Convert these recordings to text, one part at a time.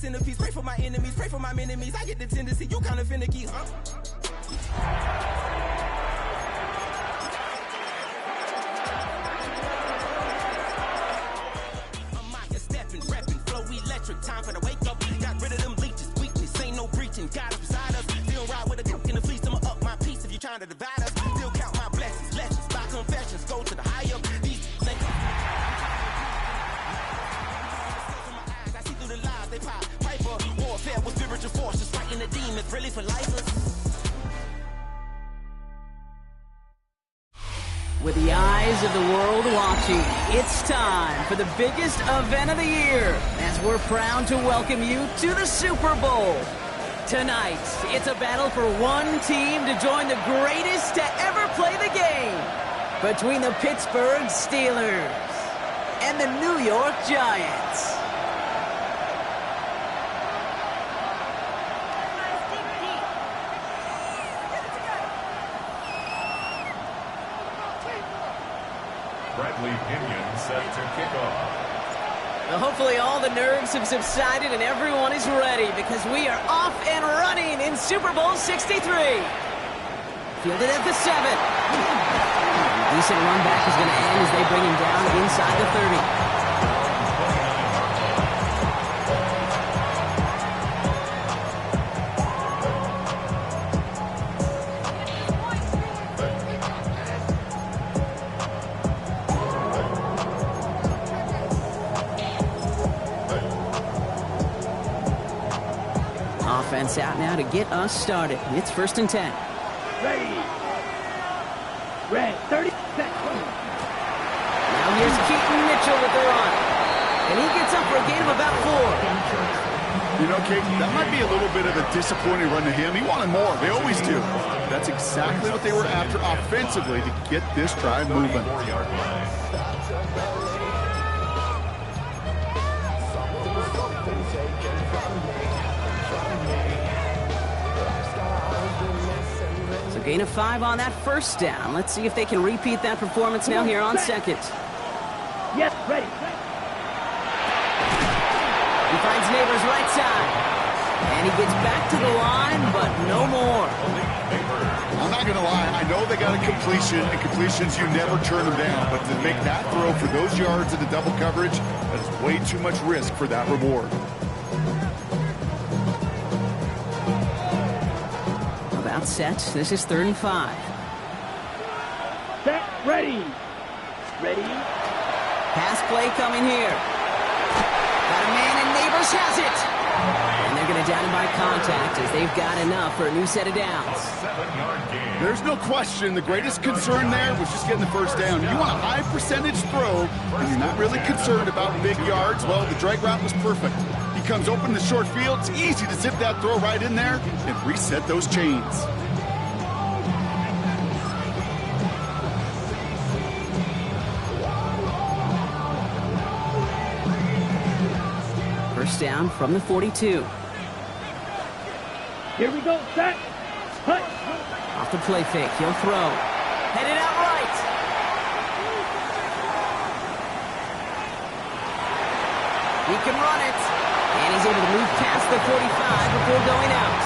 centerpiece. Pray for my enemies, pray for my enemies. I get the tendency, you kind of finicky, huh? I'm out here stepping, repping, flow electric. Time for the wake up. Got rid of them leeches, weakness. Ain't no breaching. God up beside us. Still ride with a cook in the fleece. I'ma up my piece if you trying to divide us. Still count my blessings, legends, by confessions. Go to the high up. These things. I see through the lies they pop. Piper, warfare with spiritual forces. Fighting the demons, really for lifers. With the eyes of the world watching, it's time for the biggest event of the year as we're proud to welcome you to the Super Bowl. Tonight, it's a battle for one team to join the greatest to ever play the game. Between the Pittsburgh Steelers and the New York Giants. Set to kick off. Well, hopefully all the nerves have subsided and everyone is ready because we are off and running in Super Bowl 63. Fielded at the 7. A decent run back is going to end as they bring him down inside the 30. Offense out now to get us started. It's 1st and 10. Ready. Red, 30 seconds. Now here's Keaton Mitchell with the run. And he gets up for a gain of about 4. You know, Kate, that might be a little bit of a disappointing run to him. He wanted more. They always do. That's exactly what they were after offensively to get this drive moving. Gain of 5 on that 1st down. Let's see if they can repeat that performance now here on 2nd. Yes, ready. He finds Neighbors right side. And he gets back to the line, but no more. I'm not going to lie. I know they got a completion, and completions, you never turn them down. But to make that throw for those yards in the double coverage, that is way too much risk for that reward. Set. This is 3rd and 5. Set. Ready. Ready. Pass play coming here. Got a man and Neighbors has it. And they're going to down him by contact as they've got enough for a new set of downs. There's no question. The greatest concern there was just getting the 1st down. You want a high percentage throw, and you're not really concerned about big yards. Well, the drag route was perfect. He comes open in the short field. It's easy to zip that throw right in there and reset those chains. First down from the 42. Here we go. Set. Hut. Off the play fake. He'll throw. Headed out right. He can run it. And he's able to move past the 45 before going out.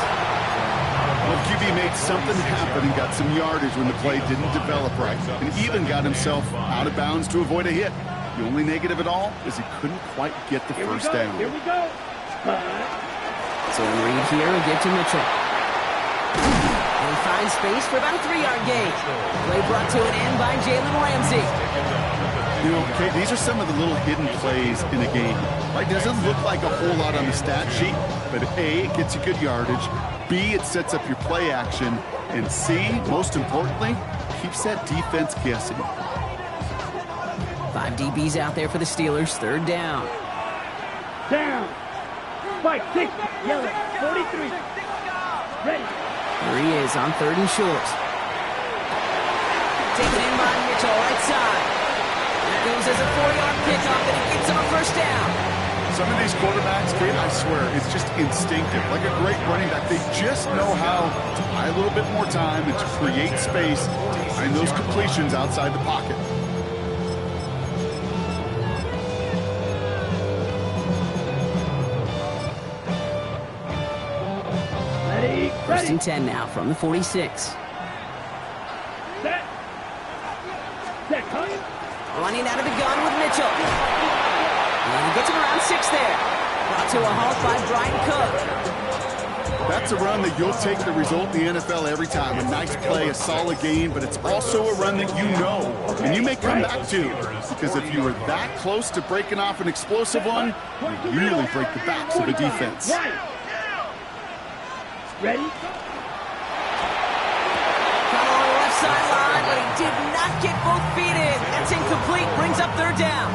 Well, QB made something happen and got some yardage when the play didn't develop right. And even got himself out of bounds to avoid a hit. The only negative at all is he couldn't quite get the first down. Here we go. So Reed here will get to Mitchell. And he finds space for about a 3-yard gain. Play brought to an end by Jalen Ramsey. You know, okay, these are some of the little hidden plays in a game. Right, doesn't look like a whole lot on the stat sheet, but A, it gets you good yardage. B, it sets up your play action. And C, most importantly, keeps that defense guessing. 5 DBs out there for the Steelers. 3rd down. Down. 5, 6, yellow, 43. Ready. There he is on 3rd and short. Taken in by Mitchell, right side. That goes as a 4-yard pickup, and he gets him a 1st down. Some of these quarterbacks, Kate, I swear, it's just instinctive. Like a great running back, they just know how to buy a little bit more time and to create space to find those completions outside the pocket. First and 10 now from the 46. Set. Set, cut. Running out of the gun with Mitchell. And he gets him around 6 there. Brought to a halt by Brian Cook. That's a run that you'll take the result in the NFL every time. A nice play, a solid game, but it's also a run that you know and you may come back to. Because if you were that close to breaking off an explosive one, you really break the backs of the defense. Right. Ready? Got on the left sideline, but he did not get both feet in. That's incomplete. Brings up third down.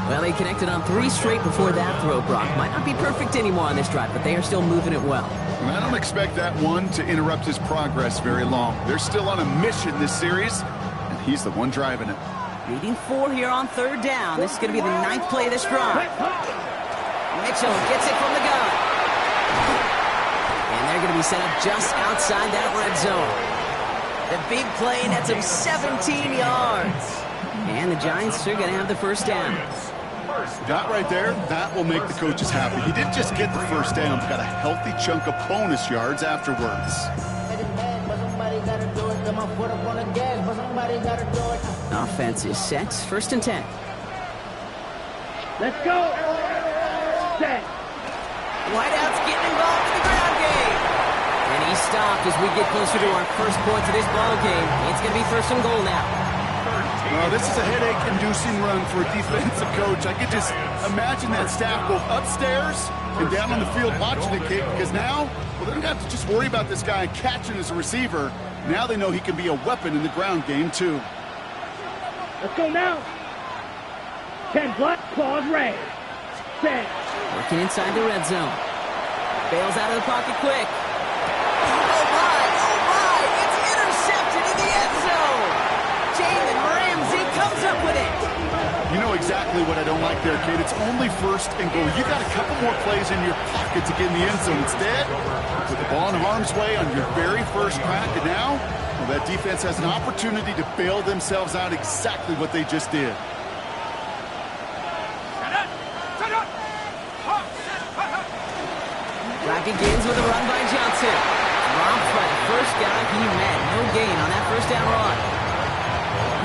Well, he connected on 3 straight before that throw, Brock. Might not be perfect anymore on this drive, but they are still moving it well. And I don't expect that one to interrupt his progress very long. They're still on a mission this series, and he's the one driving it. Leading 4 here on third down. This is going to be the 9th play of this drive. Mitchell gets it from the gun. And they're going to be set up just outside that red zone. The big play nets him 17 yards. And the Giants are going to have the first down. That right there, that will make the coaches happy. He didn't just get the first down, but got a healthy chunk of bonus yards afterwards. Offense is set. First and 10. Let's go. Set. Wideout's getting involved in the ground game. And he stopped as we get closer to our first points of this ball game. It's going to be first and goal now. Well, this is a headache-inducing run for a defensive coach. I could just imagine that staff both upstairs and down on the field watching the kick, because now, well, they don't have to just worry about this guy catching as a receiver. Now they know he can be a weapon in the ground game, too. Let's go now. 10 black, claws red. Set. Working inside the red zone. Bails out of the pocket quick. Oh my, it's intercepted in the end zone. Jalen Ramsey comes up with it. You know exactly what I don't like there, kid. It's only first and goal. You got a couple more plays in your pocket to get in the end zone. Instead, with the ball in harm's way on your very first crack, and now, well, that defense has an opportunity to bail themselves out exactly what they just did. Drive begins with a run by Johnson. Dropped by the first guy he met. No gain on that first down run.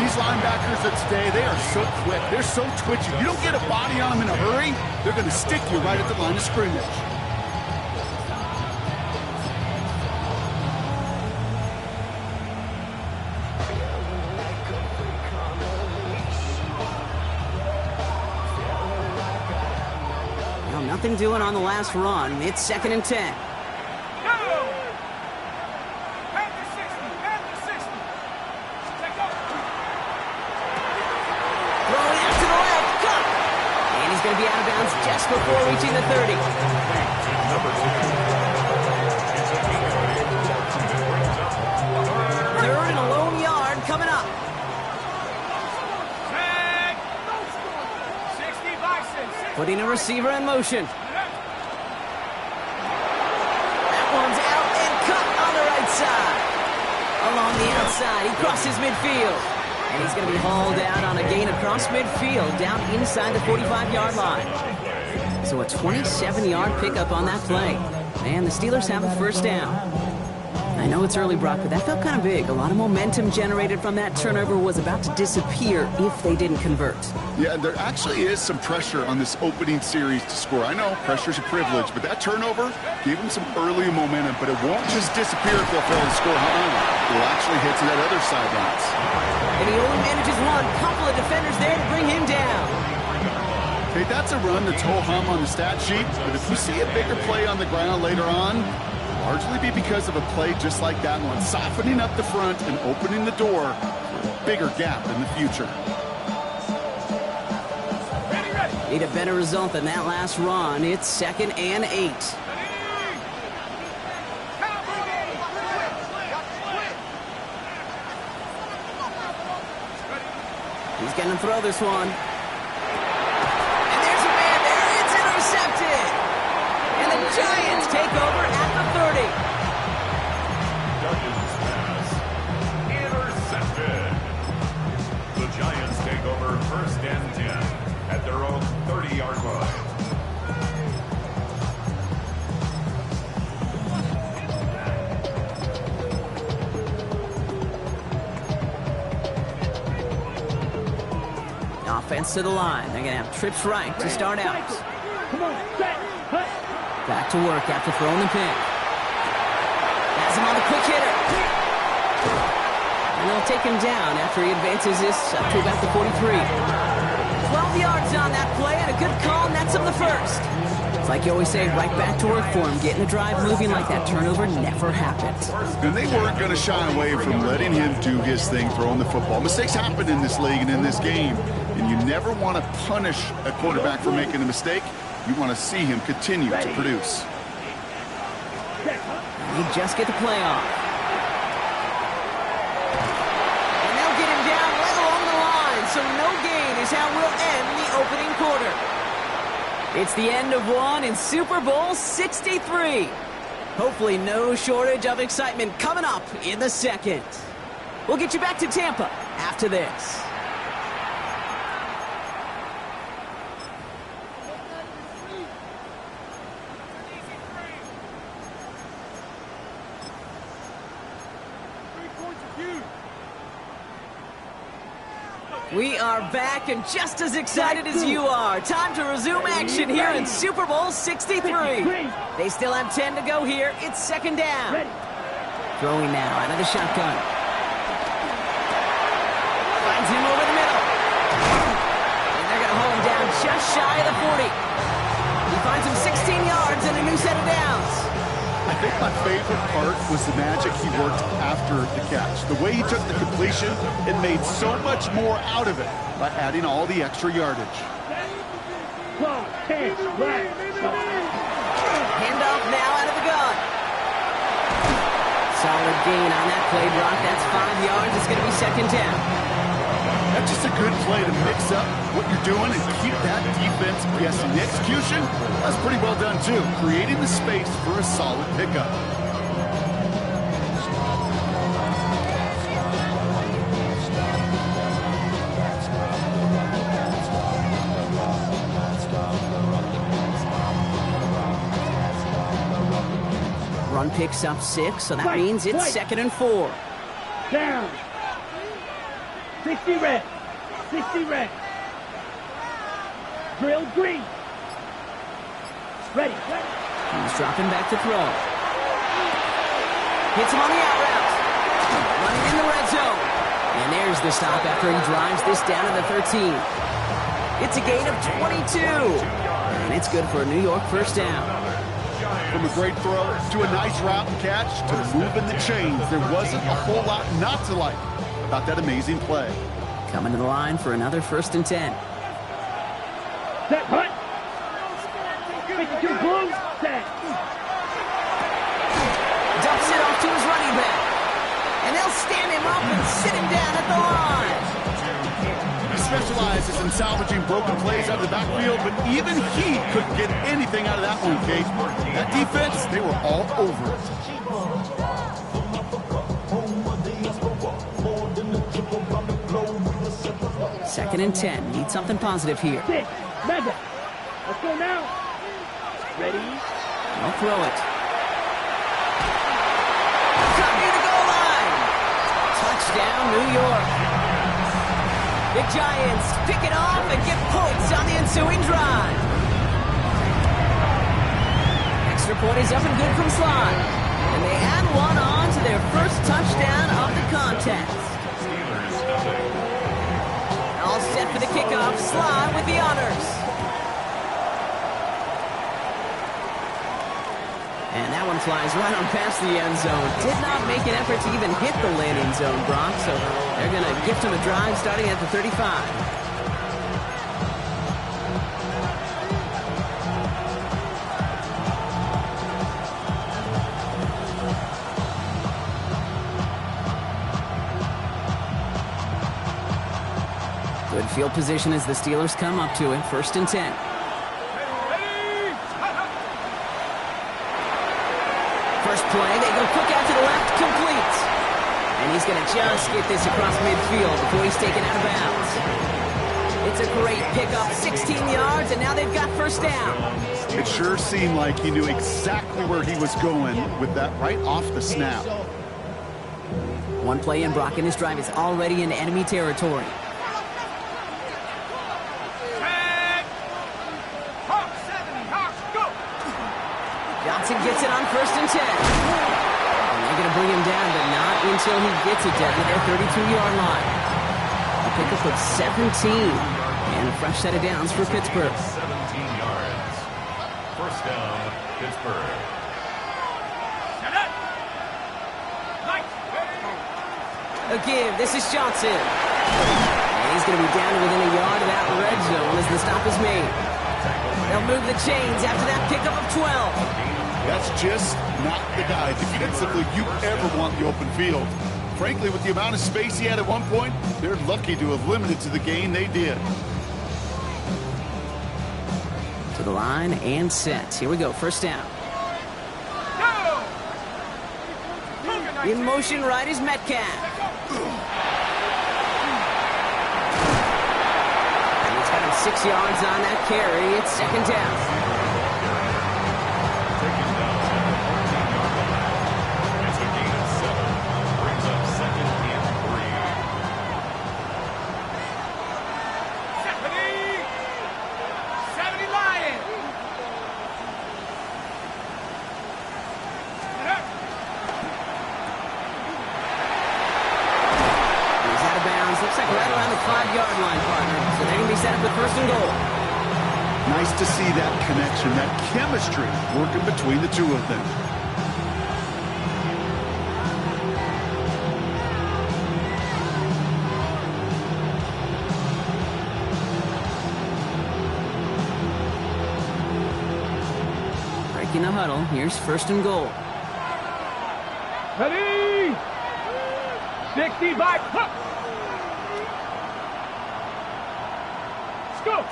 These linebackers of today, they are so quick. They're so twitchy. You don't get a body on them in a hurry, they're going to stick you right at the line of scrimmage. Well, nothing doing on the last run. It's second and 10. Going to be out of bounds just before reaching the 30. Third and a lone yard coming up. Putting a receiver in motion. That one's out and cut on the right side. Along the outside, he crosses midfield. And he's going to be hauled out on a gain across midfield, down inside the 45-yard line. So a 27-yard pickup on that play. And the Steelers have a first down. I know it's early, Brock, but that felt kind of big. A lot of momentum generated from that turnover was about to disappear if they didn't convert. Yeah, there actually is some pressure on this opening series to score. I know pressure's a privilege, but that turnover gave them some early momentum, but it won't just disappear if they'll fail to score. It will actually hit to that other sidelines. And he only manages one. Couple of defenders there to bring him down. Hey, that's a run that's ho-hum on the stat sheet, but if we see a bigger play on the ground later on, largely be because of a play just like that one, softening up the front and opening the door for a bigger gap in the future. Need a better result than that last run. It's second and 8. He's going to throw this one. And there's a man there. It's intercepted. And the Giants take over at the 30. Duggan's pass. Intercepted. The Giants take over first and 10 at their own 30-yard line. defense to the line. They're going to have trips right to start out. Come on, set, hut. Back to work after throwing the pick. Has him on the quick hitter. And they'll take him down after he advances this up to about the 43. 12 yards on that play, and a good call nets him the first. It's like you always say, right back to work for him. Getting the drive moving like that turnover never happened. And they weren't going to shy away from letting him do his thing, throwing the football. Mistakes happen in this league and in this game, and you never want to punish a quarterback for making a mistake. You want to see him continue to produce. You just get the play off. And they'll get him down right along the line, so no gain is how we'll end the opening quarter. It's the end of one in Super Bowl 63. Hopefully no shortage of excitement coming up in the second. We'll get you back to Tampa after this. We are back and just as excited as you are. Time to resume action here in Super Bowl 63. They still have 10 to go here. It's second down. Throwing now out of the shotgun. Finds him over the middle. And they're going to hold him down just shy of the 40. He finds him 16 yards and a new set of downs. I think my favorite part was the magic he worked after the catch. The way he took the completion and made so much more out of it by adding all the extra yardage. Handoff now out of the gun. Solid gain on that play, Brock. That's 5 yards. It's going to be second down. That's just a good play to mix up what you're doing and keep that defense guessing. The execution, that's pretty well done too. Creating the space for a solid pickup. Run picks up 6, so that means it's second and 4. Down. 60 red. 60 red. Drill green. Ready. He's dropping back to throw. Hits him on the out route. Running in the red zone. And there's the stop after he drives this down to the 13. It's a gain of 22. And it's good for a New York first down. From a great throw to a nice route and catch to moving the chains, there wasn't a whole lot not to like about that amazing play. Coming to the line for another first and 10. Set, hut. 52 blue, set. Dumps it off to his running back. And they'll stand him up and sit him down at the line. He specializes in salvaging broken plays out of the backfield, but even he couldn't get anything out of that one, Kate. That defense, they were all over it. Second and 10. Need something positive here. 6, mega. Let's go now. Ready? I'll throw it. Cut near the goal line. Touchdown, New York. The Giants pick it off and get points on the ensuing drive. Extra point is up and good from Sly. And they add one on to their first touchdown of the contest. All set for the kickoff. Sly with the honors. And that one flies right on past the end zone. Did not make an effort to even hit the landing zone, Brock. So they're going to gift him a drive starting at the 35. Good field position as the Steelers come up to it. First and 10. First play, they go quick out to the left, complete. And he's going to just get this across midfield before he's taken out of bounds. It's a great pickup, 16 yards, and now they've got first down. It sure seemed like he knew exactly where he was going with that right off the snap. One play in, Brock, and his drive is already in enemy territory. Johnson gets it on 1st and 10. And they're going to bring him down, but not until he gets it down to their 32-yard line. A pickup of 17. And a fresh set of downs for Pittsburgh. 17 yards. First down, Pittsburgh. A give. This is Johnson. And he's going to be down to within a yard of that red zone as the stop is made. They'll move the chains after that pickup of 12. That's just not the guy defensively you ever want the open field. Frankly, with the amount of space he had at one point, they're lucky to have limited to the gain they did. To the line and set. Here we go. First down. In motion right is Metcalf. And he's got him 6 yards on that carry. It's second down. Taken down at the 14-yard line. It's a gain of 7. Brings up 2nd and 3. 70 Lions. He's out of bounds. Looks like right around the 5-yard line, partner. So they're going to be set up with 1st and goal. Nice to see that connection, that chemistry working between the two of them. Breaking the huddle. Here's 1st and goal. Ready? 65. Huh. Let's go.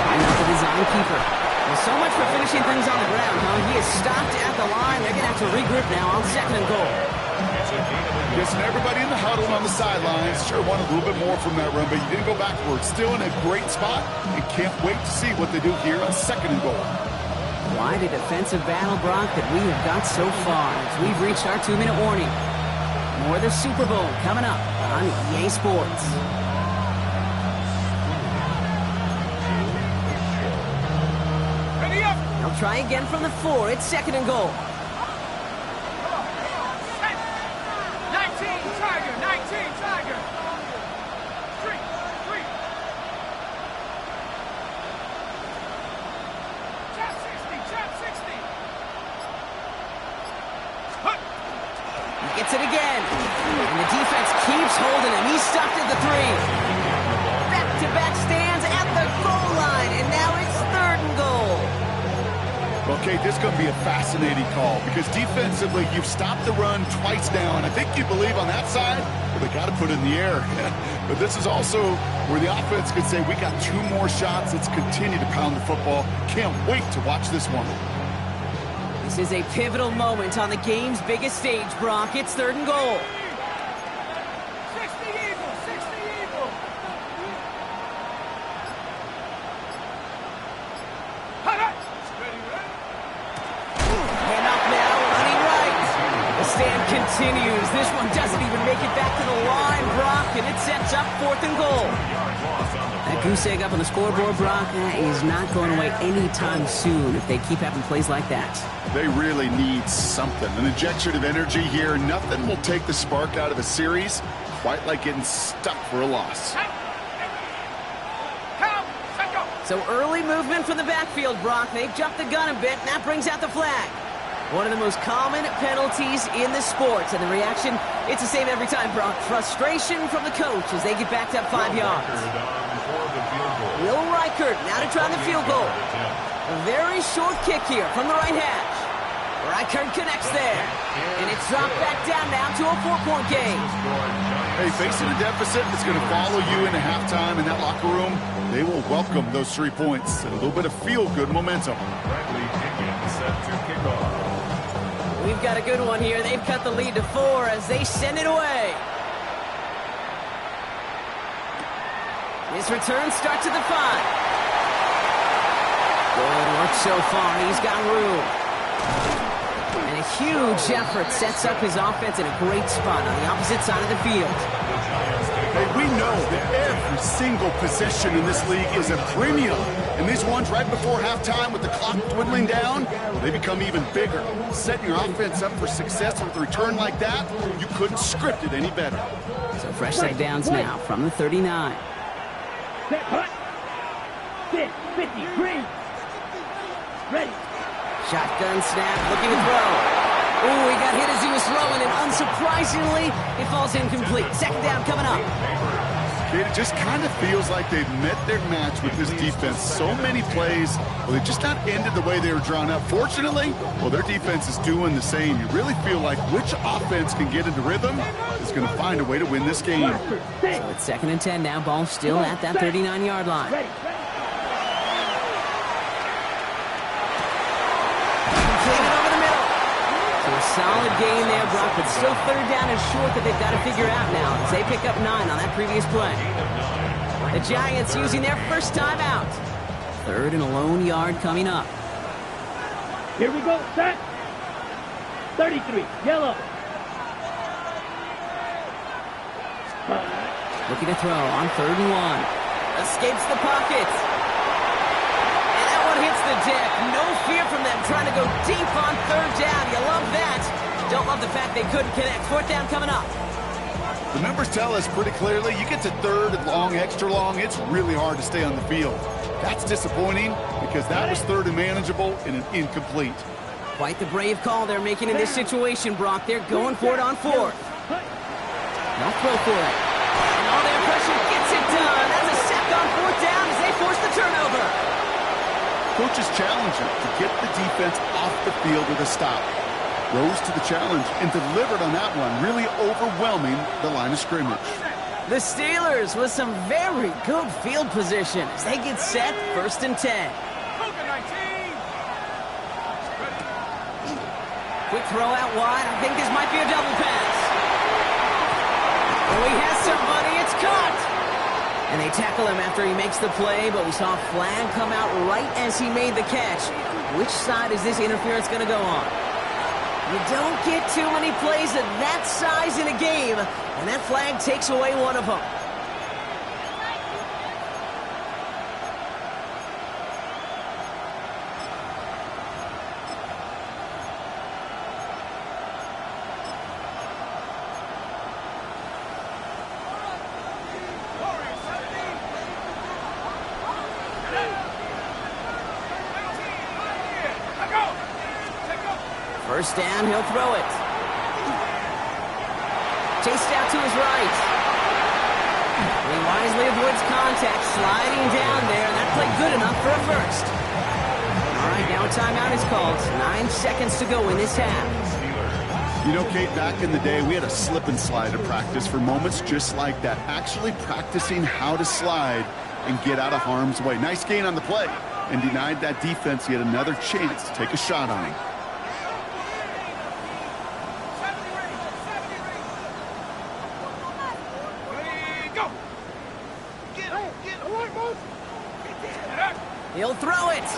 And out the design keeper. Well, so much for finishing things on the ground, huh? He is stopped at the line. They're going to have to regroup now on 2nd and goal. Listen, everybody in the huddle on the sidelines sure wanted a little bit more from that run, but you didn't go backwards. Still in a great spot and can't wait to see what they do here on 2nd and goal. Quite a defensive battle, Brock, that we have got so far as we've reached our 2-minute warning. More of the Super Bowl coming up on EA Sports. Ready up. They'll try again from the 4. It's 2nd and goal. 19 Tiger. 19 Tiger. 3. Chop 60. Chop 60. Hut. He gets it again. And the defense keeps holding him. He's stopped at the 3. Back-to-back stands at the goal line. And now it's 3rd and goal. Okay, this is going to be a fascinating call because defensively, you've stopped the run twice now, and I think you believe on that side, well, they got to put it in the air. But this is also where the offense could say, we got 2 more shots. Let's continue to pound the football. Can't wait to watch this one. This is a pivotal moment on the game's biggest stage, Brock. It's 3rd and goal. 60 Eagle. 60 Eagle. Hut, hut. Handoff now, running right. The stand continues. This one doesn't even make it back to the line, Brock, and it sets up 4th and goal. That goose egg up on the scoreboard, Brock, that is not going away anytime soon if they keep having plays like that. They really need something, an injection of energy here. Nothing will take the spark out of a series quite like getting stuck for a loss. Count. Let go. So early movement from the backfield, Brock. They've jumped the gun a bit, and that brings out the flag. One of the most common penalties in the sport, and the reaction, it's the same every time, Brock. Frustration from the coach as they get backed up 5 yards. Will Reichert now to try the field goal. A very short kick here from the right hash. Reichert connects there, and it's dropped back down now to a 4-point game. Hey, facing a deficit that's going to follow you into halftime in that locker room, they will welcome those 3 points and a little bit of feel-good momentum. Bradley Higgins set to kick off. We've got a good one here. They've cut the lead to 4 as they send it away. His return starts at the 5. Good work so far. He's got room. And a huge effort sets up his offense in a great spot on the opposite side of the field. The Giants take Hey, we know that every single possession in this league is a premium. And these ones right before halftime with the clock dwindling down, well, they become even bigger. Setting your offense up for success with a return like that, you couldn't script it any better. So fresh set of downs now from the 39. Set, hut. 53. Ready. Shotgun snap, looking to throw. Oh, he got hit as he was throwing, and unsurprisingly, it falls incomplete. Second down coming up. It just kind of feels like they've met their match with this defense. So many plays, well, they just not ended the way they were drawn up. Fortunately, well, their defense is doing the same. You really feel like which offense can get into rhythm is going to find a way to win this game. So it's second and 10 now. Ball still at that 39-yard line. Ready. Completed over the middle. So a solid gain there, Brock, but still third down and short that they've got to figure out now as they pick up 9 on that previous play. The Giants using their first time out. Third and a lone yard coming up. Here we go. Set. 33. Yellow. Looking to throw on third and 1. Escapes the pocket. And that one hits the deck. No fear from them trying to go deep on third down. You love that. Don't love the fact they couldn't connect. Fourth down coming up. The numbers tell us pretty clearly, you get to third and long, extra long, it's really hard to stay on the field. That's disappointing because that was third and manageable and an incomplete. Quite the brave call they're making in this situation, Brock. They're going for it on fourth. Now throw for it. And all their pressure gets it done. That's a sack on fourth down as they force the turnover. Coach's challenge to get the defense off the field with a stop. Rose to the challenge and delivered on that one, really overwhelming the line of scrimmage. The Steelers with some very good field position as they get set, first and 10. Quick throw out wide. I think this might be a double pass. Oh, he has somebody. It's caught. And they tackle him after he makes the play, but we saw a flag come out right as he made the catch. Which side is this interference going to go on? You don't get too many plays of that size in a game, and that flag takes away one of them. First down, he'll throw it. Chased out to his right. He wisely avoids contact, sliding down there, and that played good enough for a first. All right, now a timeout is called. 9 seconds to go in this half. You know, Kate, back in the day, we had a slip and slide at practice for moments just like that. Actually practicing how to slide and get out of harm's way. Nice gain on the play, and denied that defense yet another chance to take a shot on him. He'll throw it.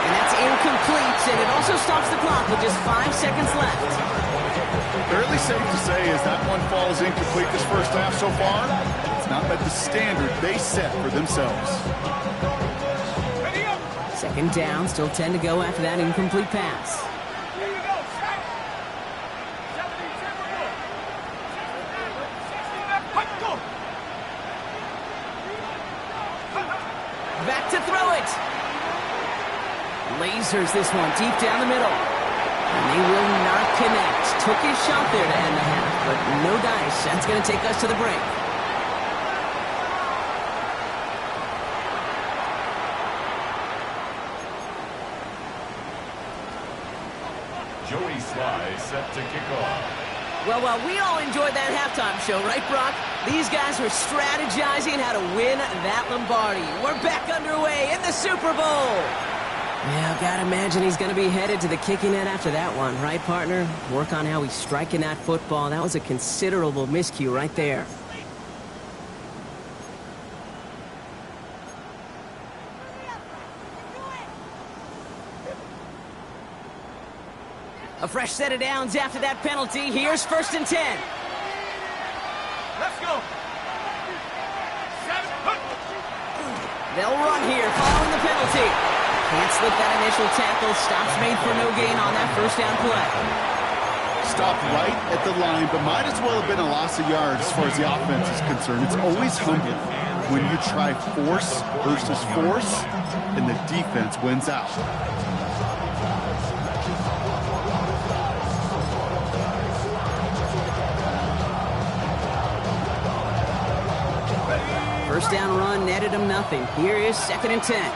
And that's incomplete, and it also stops the clock with just 5 seconds left. Fairly safe to say as that one falls incomplete this first half so far, it's not met the standard they set for themselves. Second down, still 10 to go after that incomplete pass. Back to throw it. Lasers this one deep down the middle. And they will not connect. Took his shot there to end the half, but no dice. That's going to take us to the break. Joey Sly set to kick off. Well, we all enjoyed that halftime show, right, Brock? These guys were strategizing how to win that Lombardi. We're back underway in the Super Bowl. Yeah, I've got to imagine he's going to be headed to the kicking net after that one, right, partner? Work on how he's striking that football. That was a considerable miscue right there. A fresh set of downs after that penalty. Here's first and 10. They'll run here following the penalty. Can't slip that initial tackle. Stops made for no gain on that first down play. Stopped right at the line, but might as well have been a loss of yards as far as the offense is concerned. It's always humbling when you try force versus force, and the defense wins out. First down run netted him nothing. Here is 2nd and 10.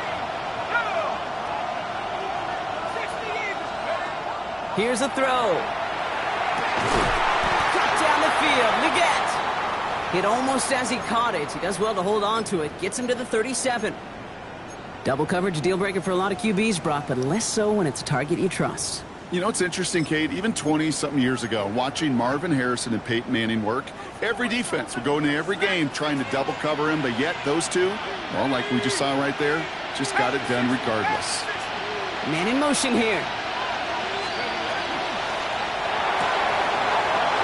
Here's a throw. Drop down the field. Leggett. Hit almost as he caught it. He does well to hold on to it. Gets him to the 37. Double coverage, deal breaker for a lot of QBs, Brock, but less so when it's a target you trust. You know, it's interesting, Kate, even 20-something years ago, watching Marvin Harrison and Peyton Manning work, every defense would go into every game trying to double cover him, but yet those two, well, like we just saw right there, just got it done regardless. Man in motion here.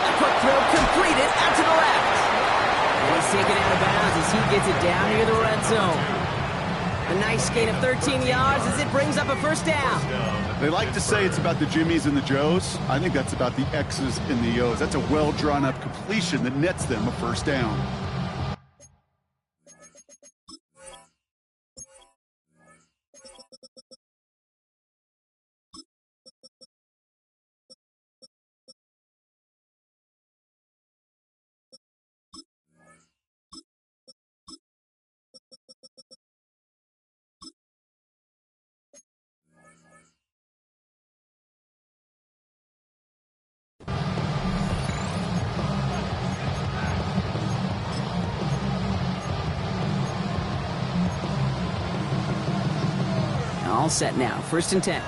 A quick throw completed out to the left. And he's taken out of bounds as he gets it down near the red zone. A nice gain of 13 yards as it brings up a first down. They like to say it's about the Jimmies and the Joes. I think that's about the X's and the O's. That's a well-drawn-up completion that nets them a first down. All set now. 1st and 10.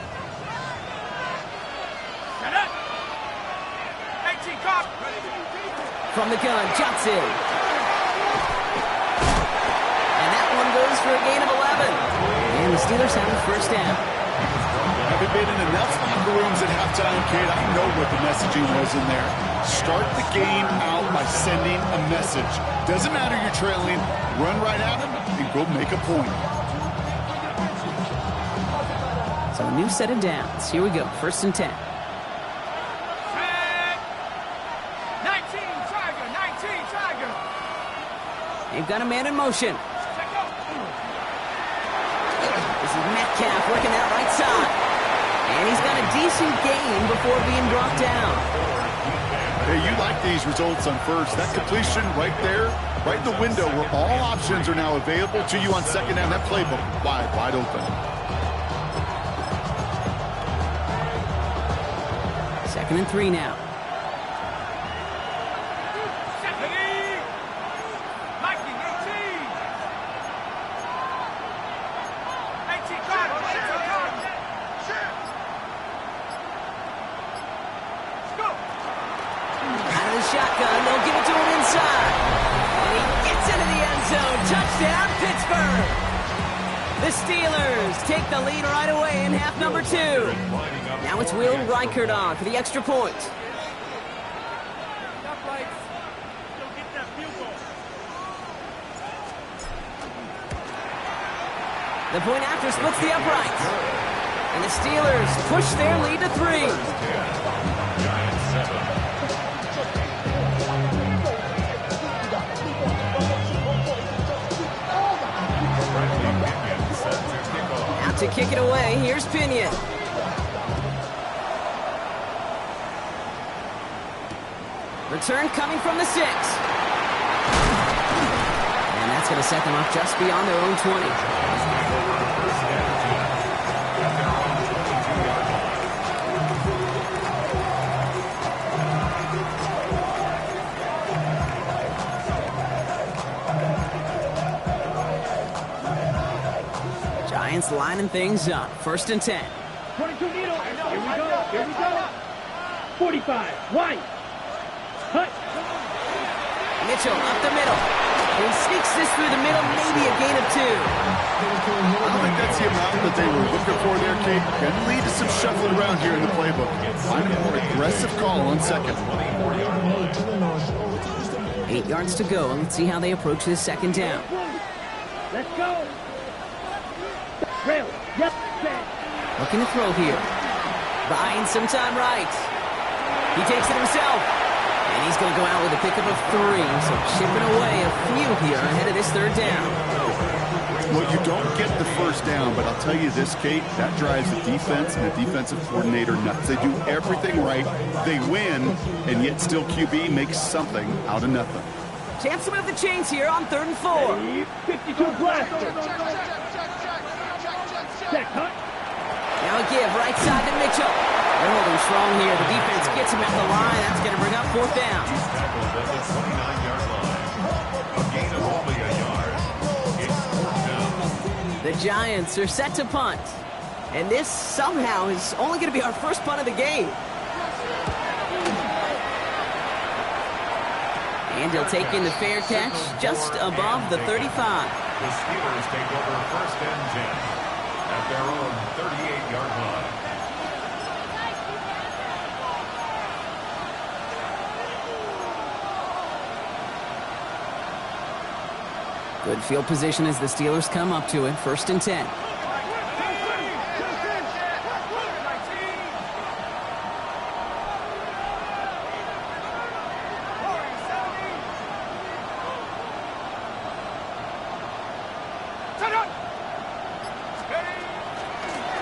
From the gun, Johnson. And that one goes for a gain of 11. And the Steelers have a first down. Having been in enough locker rooms at halftime, Kate, I know what the messaging was in there. Start the game out by sending a message. Doesn't matter you're trailing, run right at them and go make a point. So a new set of downs. Here we go. 1st and 10. 19, Tiger. They've got a man in motion. This is Metcalf working that right side. And he's got a decent gain before being brought down. Hey, you like these results on first. That completion right there, right in the window where all options are now available to you on second down. That playbook wide open. 2nd and 3 now. Shotgun, they'll give it to him inside. And he gets into the end zone. Touchdown, Pittsburgh. The Steelers take the lead right away in half number 2. Now it's Will Reichert on for the extra point. The point after splits the uprights. And the Steelers push their lead to 3. To kick it away, here's Pinion. Return coming from the 6. And that's going to set them off just beyond their own 20. Giants lining things up. 1st and 10. 22 needle. Here we go. 45. White. Cut. Mitchell up the middle. He sneaks this through the middle, maybe a gain of 2. I don't think that's the amount that they were looking for there, Kate. Can lead to some shuffling around here in the playbook. Find a more aggressive call on second. 8 yards to go. Let's see how they approach this 2nd down. Let's go. Rail. Yep. Set. Looking to throw here. Buying some time right. He takes it himself. And he's going to go out with a pickup of 3. So chipping away a few here ahead of this third down. Well, you don't get the first down, but I'll tell you this, Kate, that drives the defense and the defensive coordinator nuts. They do everything right. They win, and yet still QB makes something out of nothing. Chance to move the chains here on 3rd and 4. 52 blaster. Check, huh? Now a give right side to Mitchell. They're holding strong here. The defense gets him at the line. That's going to bring up 4th down. He's tackled at the 29-yard line. A gain of only a yard. It's 4th down. The Giants are set to punt. And this somehow is only going to be our first punt of the game. And he'll take in the fair catch just above the 35. The Steelers take over 1st and 10 at their own 38-yard line. Good field position as the Steelers come up to it. 1st and 10.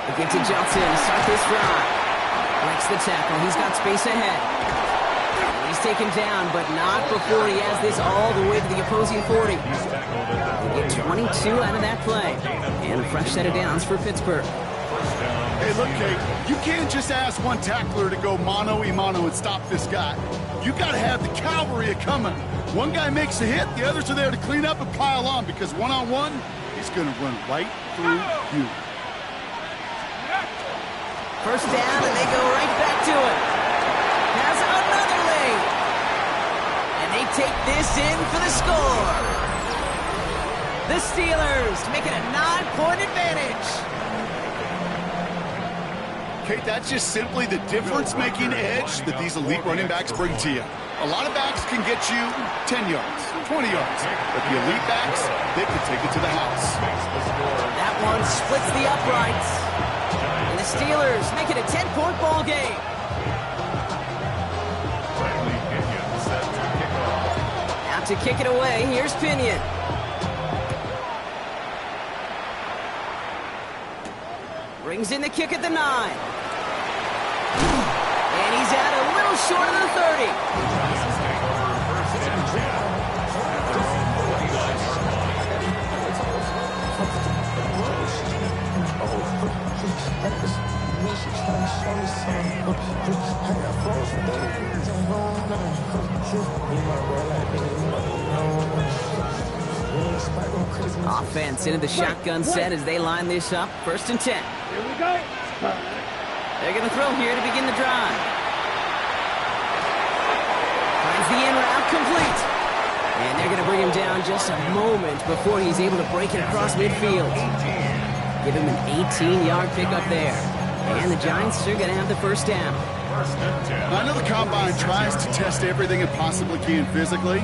They get to Johnson to start this drive. Breaks the tackle. He's got space ahead. He's taken down, but not before he has this all the way to the opposing 40. They get 22 out of that play. And a fresh set of downs for Pittsburgh. Hey, look, Kate, you can't just ask one tackler to go mano-a-mano and stop this guy. You got to have the cavalry coming. One guy makes a hit, the others are there to clean up and pile on, because one-on-one, he's going to run right through you. 1st down, and they go right back to it. Has another lane. And they take this in for the score. The Steelers make it a 9-point advantage. Kate, that's just simply the difference-making edge that these elite running backs bring to you. A lot of backs can get you 10 yards, 20 yards, but the elite backs, they can take it to the house. That one splits the uprights. And the Steelers make it a 10-point ball game. Out to kick it away, here's Pinion. Brings in the kick at the 9. And he's out a little short of the 30. Offense into the shotgun set as they line this up. 1st and 10. Here we go. They're going to throw here to begin the drive. Finds the in route complete. And they're going to bring him down just a moment before he's able to break it across midfield. Give him an 18-yard pickup there. And the Giants are going to have the 1st down. I know the Combine tries to test everything it possibly can physically,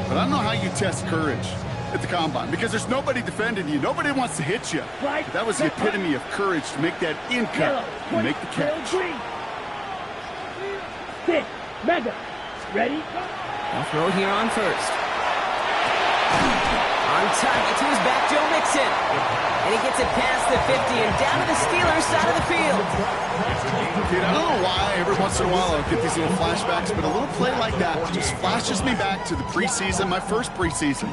but I don't know how you test courage at the Combine, because there's nobody defending you. Nobody wants to hit you. But that was the epitome of courage to make that in cut and make the catch. 6, mega. Ready? They'll throw here on 1st. On target to his back, Joe Mixon. And he gets it past the 50 and down to the Steelers side of the field. Dude, I don't know why every once in a while I'll get these little flashbacks, but a little play like that just flashes me back to the preseason, my first preseason.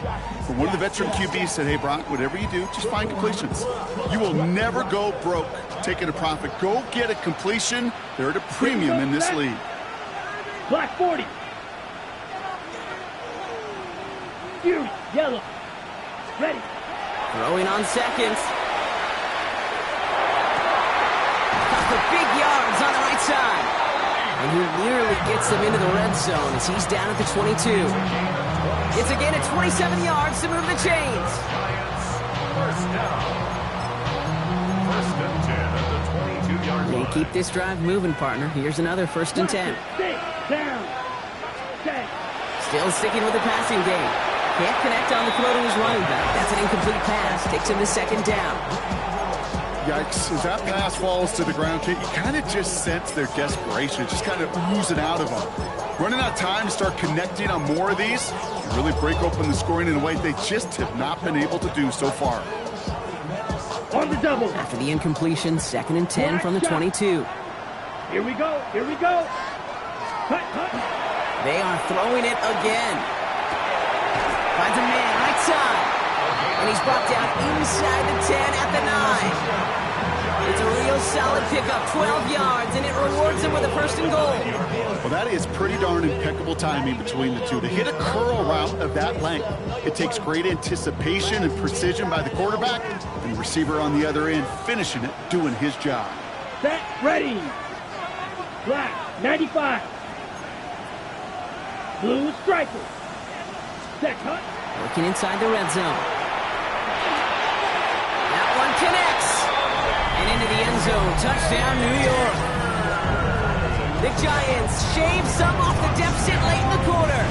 Where one of the veteran QBs said, hey, Brock, whatever you do, just find completions. You will never go broke taking a profit. Go get a completion. They're at a premium in this league. Black 40. Fury, yellow. Ready. Throwing on 2nd. Got the big yards on the right side. And he nearly gets them into the red zone as he's down at the 22. It's again at 27 yards to move the chains. 1st down. 1st and 10 at the 22-yard line. They keep this drive moving, partner. Here's another 1st and 10. Down. Check. Still sticking with the passing game. Can't connect on the throw to his running back. That's an incomplete pass. Takes him to 2nd down. Yikes, as that pass falls to the ground, Kate, you kind of just sense their desperation, just kind of oozing out of them. Running out of time to start connecting on more of these, and really break open the scoring in a way they just have not been able to do so far. On the double. After the incompletion, 2nd and 10 from the 22. Here we go. Here we go. Cut, cut. They are throwing it again. Finds a man right side. And he's brought down inside the 10 at the 9. It's a real solid pickup, 12 yards, and it rewards him with a 1st and goal. Well, that is pretty darn impeccable timing between the two. To hit a curl route of that length, it takes great anticipation and precision by the quarterback, and the receiver on the other end finishing it, doing his job. Set, ready. Black, 95. Blue striker. Set, cut. Working inside the red zone. That one connects. And into the end zone. Touchdown, New York. The Giants shave some off the deficit late in the quarter.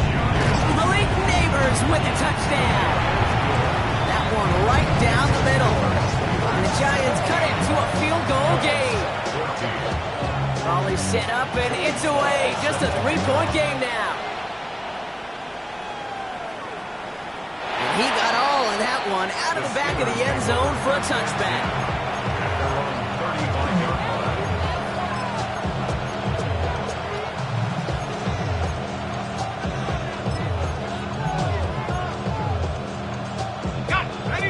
Malik Neighbors with a touchdown. That one right down the middle. And the Giants cut it to a field goal game. Ball is set up and it's away. Just a 3-point game now. And he got all of that one out of the back of the end zone for a touchback.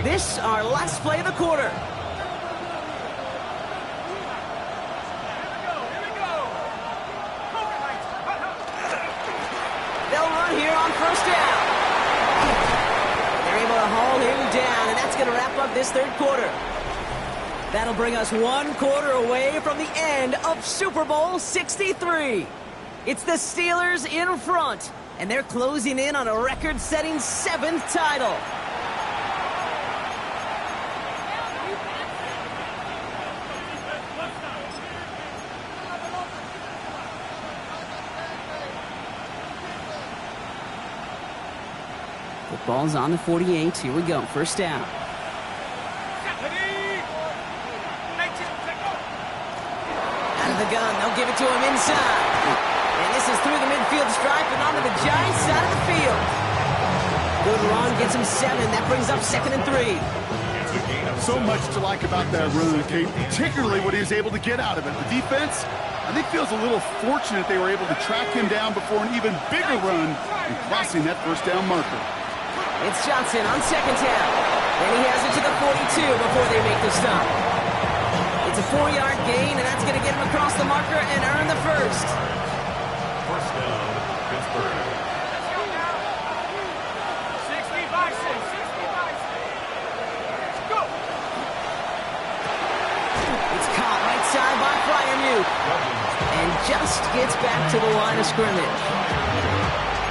This our last play of the quarter. They'll run here on 1st down. They're able to haul him down, and that's going to wrap up this 3rd quarter. That'll bring us 1 quarter away from the end of Super Bowl 63. It's the Steelers in front, and they're closing in on a record-setting 7th title. The ball's on the 48. Here we go. 1st down. Out of the gun. They'll give it to him inside. And this is through the midfield stripe and onto the Giants side of the field. Good run. Gets him 7. That brings up 2nd and 3. So much to like about that run, Kate, particularly what he was able to get out of it. The defense, I think, feels a little fortunate they were able to track him down before an even bigger run and crossing that 1st down marker. It's Johnson on 2nd down. And he has it to the 42 before they make the stop. It's a 4-yard gain, and that's going to get him across the marker and earn the 1st. 1st down, Pittsburgh. 60-6. Go. It's caught right side by Fryermuth. And just gets back to the line of scrimmage.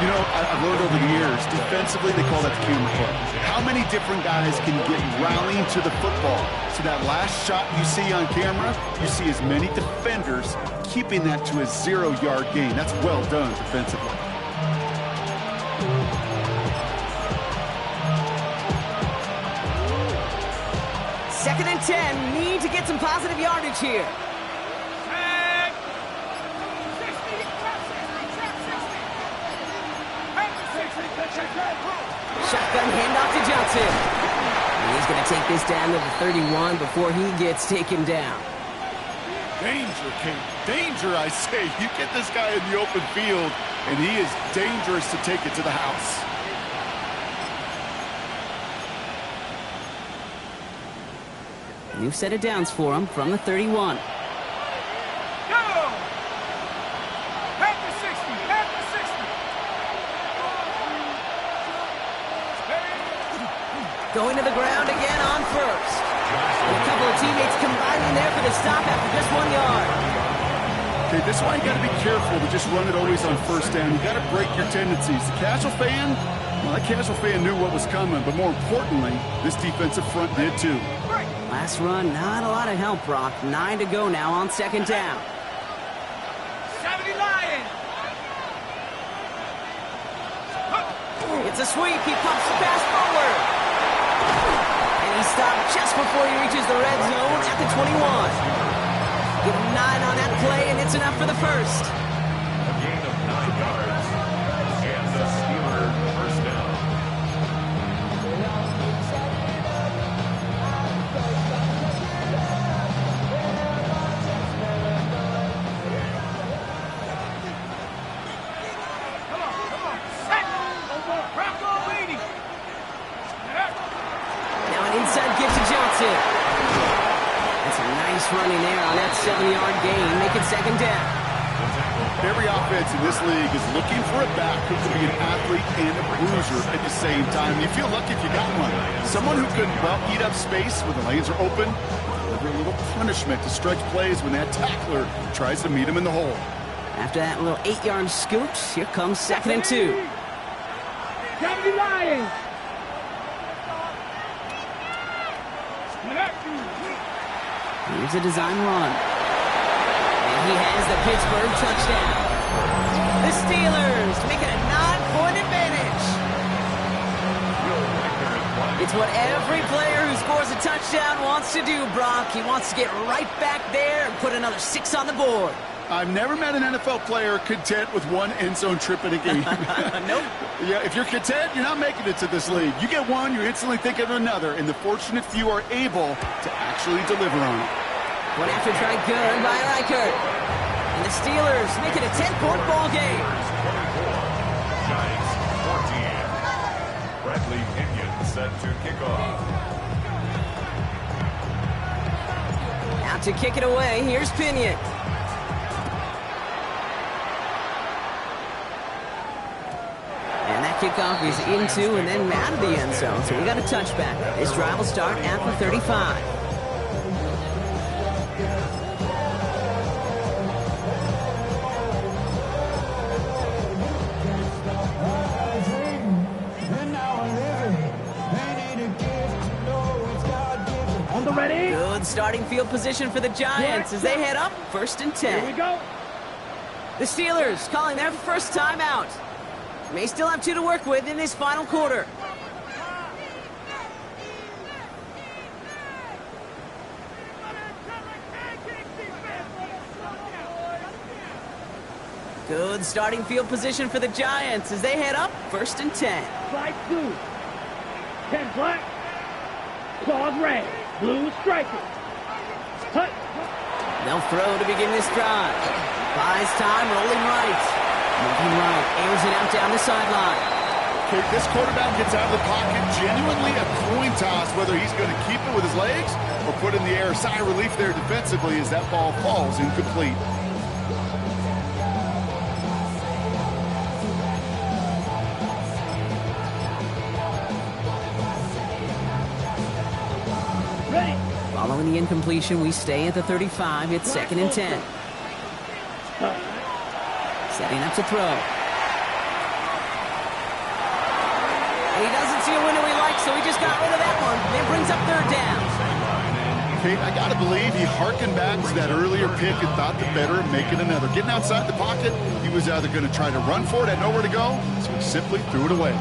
You know, I've learned over the years, defensively, they call that the camera play. How many different guys can get rallying to the football? So that last shot you see on camera, you see as many defenders keeping that to a 0-yard gain. That's well done defensively. Second and 10. Need to get some positive yardage here. Shotgun handoff to Johnson. And he's going to take this down to the 31 before he gets taken down. Danger, Kate. Danger, I say. You get this guy in the open field, and he is dangerous to take it to the house. New set of downs for him from the 31. Going to the ground again on 1st. And a couple of teammates combining there for the stop after just 1 yard. Okay, this is why you got to be careful to just run it always on 1st down. You got to break your tendencies. The casual fan, well, that casual fan knew what was coming, but more importantly, this defensive front did too. Last run, not a lot of help, Brock. 9 to go now on 2nd down. 70 Lions. It's a sweep. He pumps the pass forward. And He stopped just before he reaches the red zone at the 21. Give him 9 on that play, and it's enough for the first. A gain of 9 yards. And the Steeler first down. Now an inside give to Johnson. That's a nice run in there on that 7-yard gain. Make it second down. Every offense in this league is looking for a back who can be an athlete and a bruiser at the same time. You feel lucky if you got one. Someone who can, well, eat up space when the lanes are open, deliver a little punishment to stretch plays when that tackler tries to meet him in the hole. After that little 8-yard scoot, here comes 2nd and 2. Johnny Lions. Here's a design run. And he has the Pittsburgh touchdown. The Steelers make it a 9-point advantage. It's what every player who scores a touchdown wants to do, Brock. He wants to get right back there and put another 6 on the board. I've never met an NFL player content with one end zone trip in a game. Nope. Yeah, if you're content, you're not making it to this league. You get one, you're instantly thinking of another, and the fortunate few are able to actually deliver on it. One after try good by Reichert. And the Steelers make it a 10-point ball game. 24, Giants 14. Bradley Pinion set to kick off. Out to kick it away, here's Pinion. And that kickoff is into and then out of the end zone. So we got a touchback. This drive will start at the 35. On the ready. Good starting field position for the Giants as they head up 1st and 10. Here we go. The Steelers calling their first timeout. May still have 2 to work with in this final quarter. Good starting field position for the Giants as they head up 1st and 10. Slide 2. 10 black. Claws red. Blue striking. Hut. They'll throw to begin this drive. Buys time, rolling right. Moving right, airs it out down the sideline. Okay, this quarterback gets out of the pocket, genuinely a coin toss, whether he's going to keep it with his legs or put in the air. Sigh of relief there defensively as that ball falls incomplete. Ready. Following the incompletion, we stay at the 35. It's 2nd and 10. Setting up to throw. And he doesn't see a window he likes, so he just got rid of that one. And brings up 3rd down. Kate, I got to believe he harkened back to that earlier pick and thought the better of making another. Getting outside the pocket, he was either going to try to run for it, had nowhere to go, so he simply threw it away.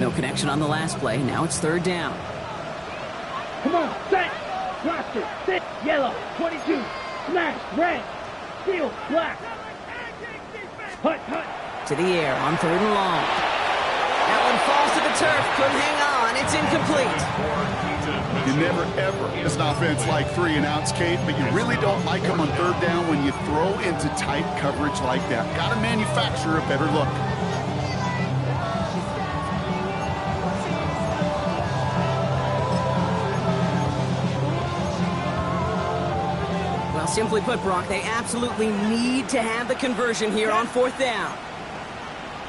No connection on the last play. Now it's 3rd down. Come on. Set. Roster. Sit. Yellow. 22. Smash. Red. Steel. Black. Hut. Hut. To the air on 3rd and long. That one falls to the turf. Couldn't hang on. It's incomplete. You never, ever miss an offense like 3 and outs, Kate, but you really don't like them on 3rd down when you throw into tight coverage like that. Got to manufacture a better look. Simply put, Brock, they absolutely need to have the conversion here on 4th down.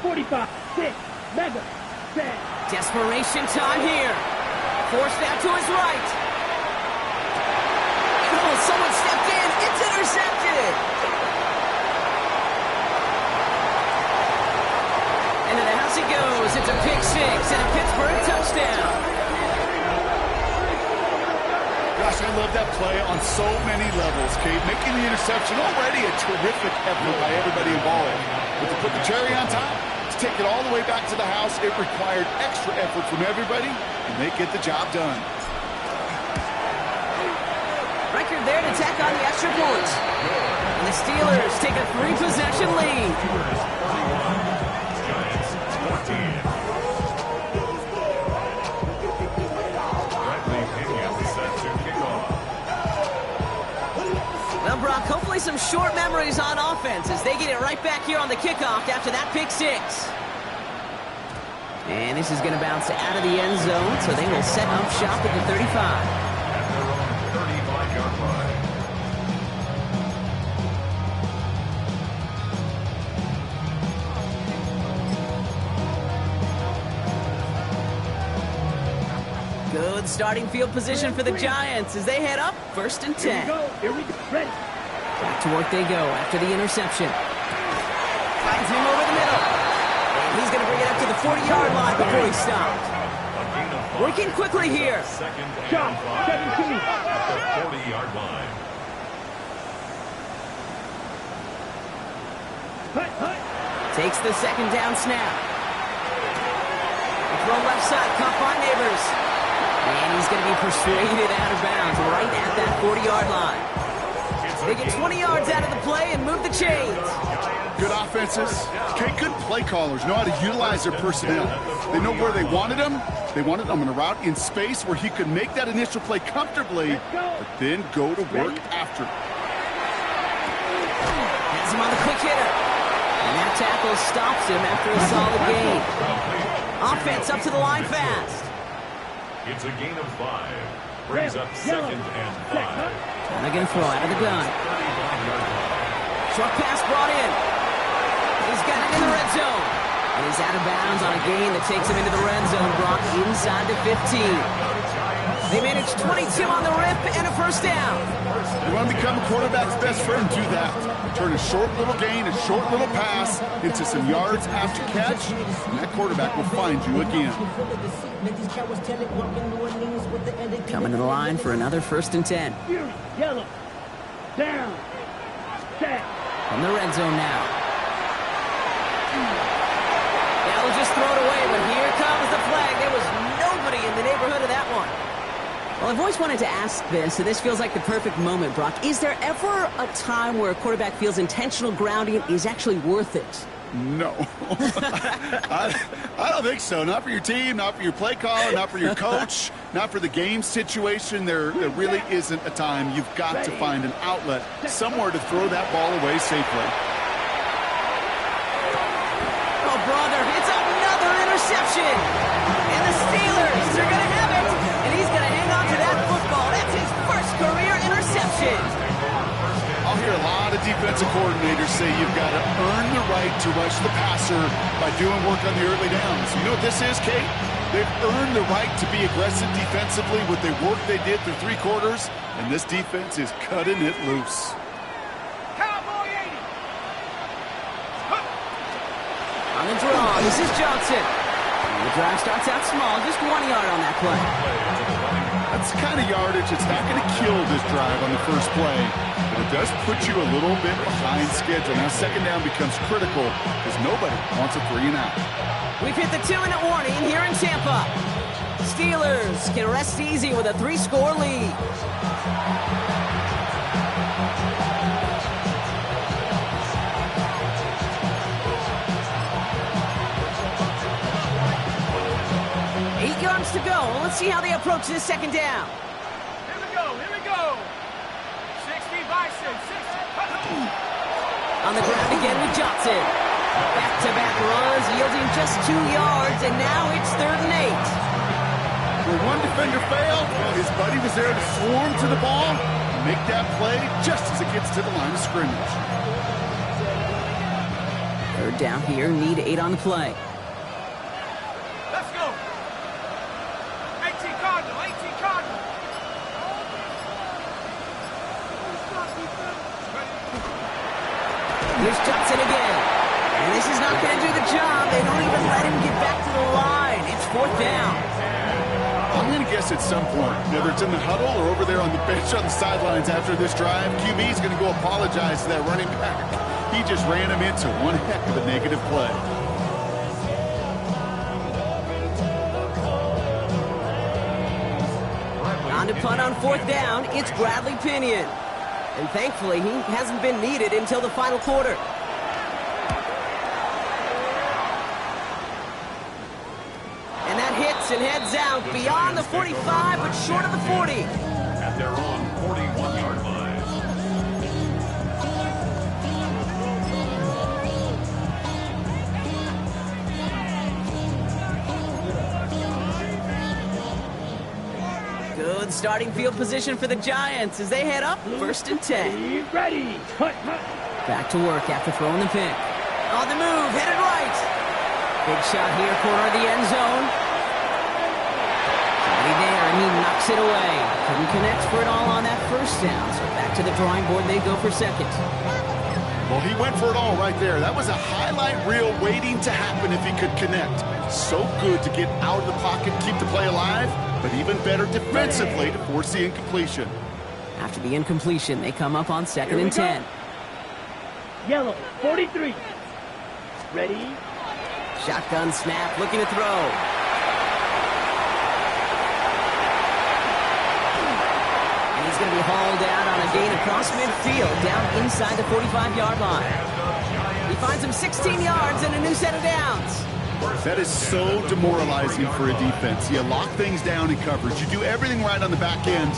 45, 6, mega, set. Desperation time here. Forced out to his right. Oh, someone stepped in. It's intercepted. Into the house he goes. It's a pick 6 and a Pittsburgh touchdown. Gosh, I love that play on so many levels, Kate. Making the interception already a terrific effort by everybody involved. But to put the cherry on top, to take it all the way back to the house, it required extra effort from everybody, and they get the job done. Record there to tack on the extra points. And the Steelers take a 3-possession lead. Giants 14. Well, Brock, hopefully some short memories on offense as they get it right back here on the kickoff after that pick six. And this is going to bounce out of the end zone, so they will set up shop at the 35. At their own 35-yard line. Good starting field position for the Giants as they head up 1st and 10. Here we go. Ready. Back to work they go after the interception. Finds him over the middle. And he's going to bring it up to the 40-yard line before he stopped. Working quickly here. Second and Shot. 17. at the 40-yard line. Hut, hut. Takes the second down snap. The throw left side, caught by Neighbors. And he's going to be persuaded out of bounds right at that 40-yard line. They get 20 yards out of the play and move the chains. Good offenses. Okay, good play callers know how to utilize their personnel. They know where they wanted him. They wanted him in a route in space where he could make that initial play comfortably, but then go to work after. Has him on the quick hitter. And that tackle stops him after a solid gain. Offense up to the line fast. It's a gain of 5. Brings up 2nd and 5. And they're going to throw out of the gun. Short pass brought in. He's got it in the red zone. And he's out of bounds on a gain that takes him into the red zone. Brock inside the 15. They managed 22 on the rip and a first down. You want to become a quarterback's best friend, do that. Turn a short little gain, a short little pass into some yards after catch, and that quarterback will find you again. Coming to the line for another 1st and 10. Yellow. Down. Set. From the red zone now. They'll just throw it away, but here comes the flag. There was nobody in the neighborhood of that one. Well, I've always wanted to ask this, and this feels like the perfect moment, Brock. Is there ever a time where a quarterback feels intentional grounding is actually worth it? No. I don't think so. Not for your team, not for your play caller, not for your coach, not for the game situation. There really isn't a time. You've got to find an outlet, somewhere to throw that ball away safely. Oh, brother, it's another interception. And the Steelers are going to have it. And he's going to hang on to that football. That's his first career interception. I'll hear a lot of defensive coordinators say you've got to earn the right to rush the passer by doing work on the early downs. You know what this is, Kate? They've earned the right to be aggressive defensively with the work they did through 3 quarters, and this defense is cutting it loose. Cowboy 80. On the draw, this is Johnson. And the drive starts out small, just 1 yard on that play. That's the kind of yardage that's not going to kill this drive on the first play, but it does put you a little bit behind schedule. Now, 2nd down becomes critical because nobody wants a 3 and out. We've hit the 2-minute warning here in Tampa. Steelers can rest easy with a 3-score lead. To go. Well, let's see how they approach this 2nd down. Here we go. 60 by 6. 60. On the ground again with Johnson. Back-to-back runs yielding just 2 yards, and now it's 3rd and 8. Where one defender failed, his buddy was there to swarm to the ball and make that play just as it gets to the line of scrimmage. 3rd down here, need 8 on the play. Let's go. 18 Cardinal. Here's Johnson again. And this is not going to do the job. They don't even let him get back to the line. It's 4th down. I'm going to guess this at some point, whether it's in the huddle or over there on the bench on the sidelines after this drive. QB's going to go apologize to that running back. He just ran him into one heck of a negative play. On to punt on 4th down, it's Bradley Pinion. And thankfully, he hasn't been needed until the final quarter. And that hits and heads out beyond the 45, but short of the 40. At their own 41-yard line. Good starting field position for the Giants as they head up 1st and 10. Ready. Hut. Back to work after throwing the pick. On the move, headed right. Big shot here, corner of the end zone. Already there, and he knocks it away. Couldn't connect for it all on that 1st down, so back to the drawing board they go for 2nd. Well, he went for it all right there. That was a highlight reel waiting to happen if he could connect. So good to get out of the pocket, keep the play alive, but even better defensively to force the incompletion. After the incompletion, they come up on 2nd and 10. Yellow, 43. Ready. Shotgun snap, looking to throw. And he's going to be hauled out on a gain across midfield, down inside the 45-yard line. He finds him 16 yards and a new set of downs. That is so demoralizing for a defense. You lock things down in coverage. You do everything right on the back end,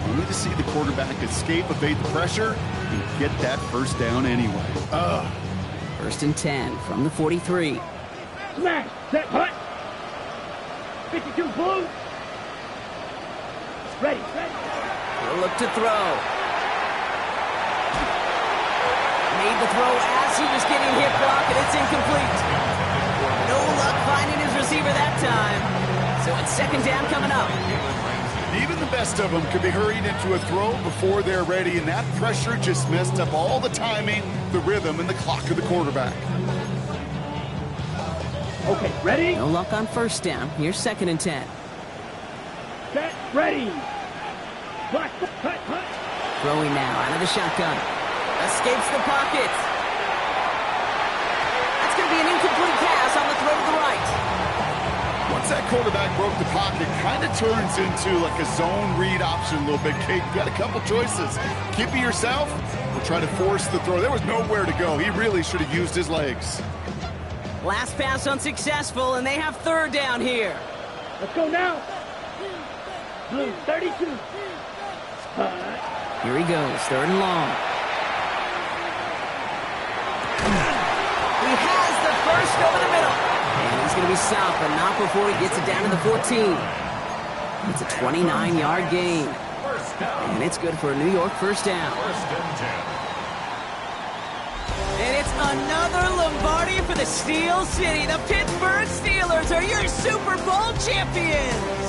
only to see the quarterback escape, evade the pressure, and get that 1st down anyway. 1st and 10 from the 43. Smash. Set. Hut. 52 blue. Ready. He'll look to throw. Made the throw as he was getting hit block, and it's incomplete. No luck finding his receiver that time. So it's 2nd down coming up. Even the best of them could be hurried into a throw before they're ready, and that pressure just messed up all the timing, the rhythm, and the clock of the quarterback. Okay, ready. No luck on 1st down. Here's 2nd and 10. Set. Ready. Hut. Throwing now out of the shotgun. Escapes the pocket. That's going to be an incomplete pass on the throw to the right. Once that quarterback broke the pocket, kind of turns into like a zone read option a little bit. Kate, you got a couple choices. Keep it yourself or try to force the throw. There was nowhere to go. He really should have used his legs. Last pass unsuccessful, and they have 3rd down here. Let's go now. Blue, 32. Here he goes, 3rd and long. He has the 1st over the middle. And he's going to be stopped, but not before he gets it down to the 14. It's a 29-yard gain. And it's good for a New York 1st down. And it's another Lombardi for the Steel City. The Pittsburgh Steelers are your Super Bowl champions.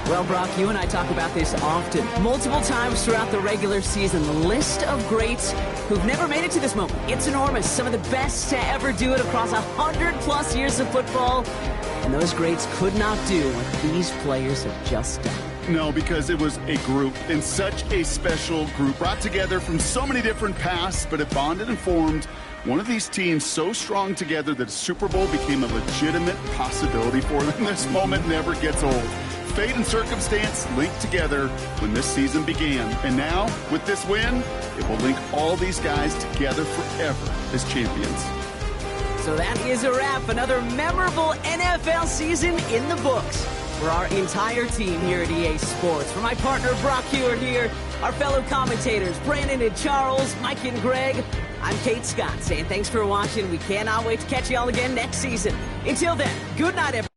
Well, Brock, you and I talk about this often, multiple times throughout the regular season. The list of greats who've never made it to this moment, it's enormous. Some of the best to ever do it across 100+ years of football. And those greats could not do what these players have just done. No, because it was a group, and such a special group, brought together from so many different paths, but it bonded and formed one of these teams so strong together that a Super Bowl became a legitimate possibility for them. This moment never gets old. Fate and circumstance linked together when this season began. And now, with this win, it will link all these guys together forever as champions. So that is a wrap. Another memorable NFL season in the books. For our entire team here at EA Sports, for my partner Brock Hewitt here, our fellow commentators Brandon and Charles, Mike and Greg, I'm Kate Scott saying thanks for watching. We cannot wait to catch you all again next season. Until then, good night, everyone.